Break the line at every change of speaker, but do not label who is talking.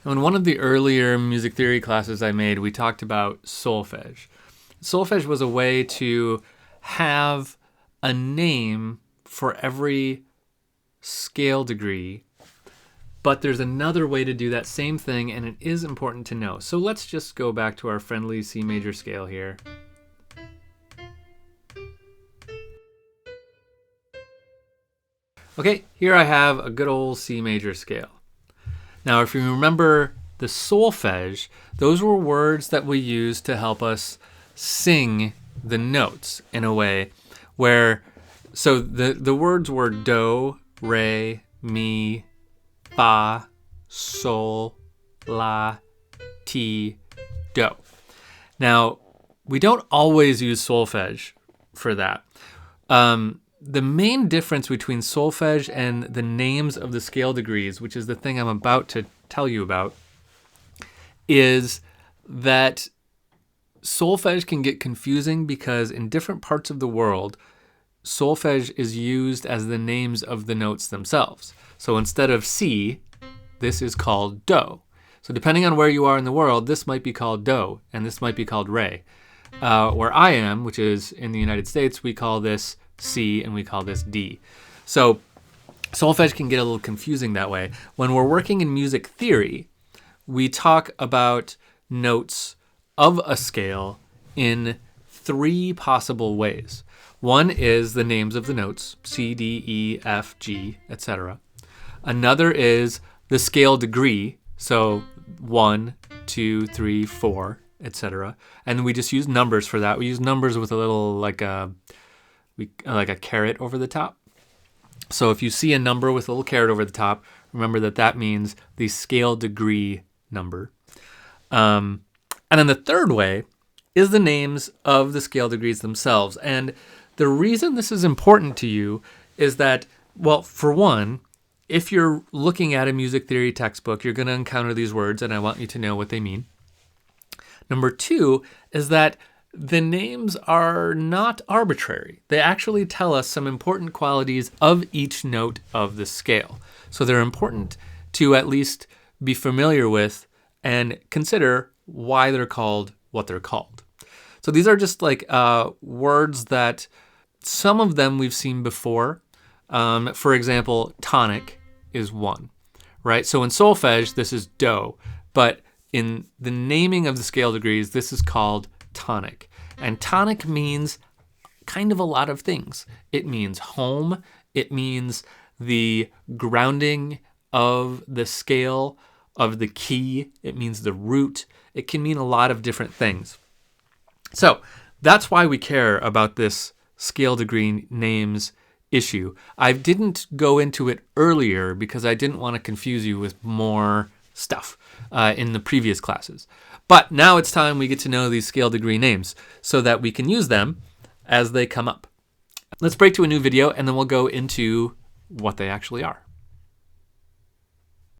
Now, in one of the earlier music theory classes I made, we talked about solfege. Solfege was a way to have a name for every scale degree, but there's another way to do that same thing, and it is important to know. So let's just go back to our friendly C major scale here. Okay, here I have a good old C major scale. Now, if you remember the solfege, those were words that we used to help us sing the notes in a way where, so the words were do, re, mi, fa, sol, la, ti, do. Now, we don't always use solfege for that. The main difference between solfege and the names of the scale degrees, which is the thing I'm about to tell you about, is that solfege can get confusing because in different parts of the world, solfege is used as the names of the notes themselves. So instead of C, this is called do. So depending on where you are in the world, this might be called do, and this might be called re. Where I am, which is in the United States, we call this C and we call this D. So solfege can get a little confusing that way. When we're working in music theory, we talk about notes of a scale in three possible ways. One is the names of the notes, C, D, E, F, G, etc. Another is the scale degree, so 1, 2, 3, 4, etc. And we just use numbers for that. We use numbers with a little like a caret over the top. So if you see a number with a little caret over the top, remember that means the scale degree number. And then the third way is the names of the scale degrees themselves. And the reason this is important to you is that, well, for one, if you're looking at a music theory textbook, you're going to encounter these words, and I want you to know what they mean. Number two is that the names are not arbitrary. They actually tell us some important qualities of each note of the scale. So they're important to at least be familiar with and consider why they're called what they're called. So these are just like words that some of them we've seen before. For example, tonic is 1, right? So in solfege, this is do, but in the naming of the scale degrees, this is called tonic. And tonic means kind of a lot of things. It means home. It means the grounding of the scale, of the key. It means the root. It can mean a lot of different things. So that's why we care about this scale degree names issue. I didn't go into it earlier because I didn't want to confuse you with more stuff in the previous classes. But now it's time we get to know these scale degree names so that we can use them as they come up. Let's break to a new video and then we'll go into what they actually are.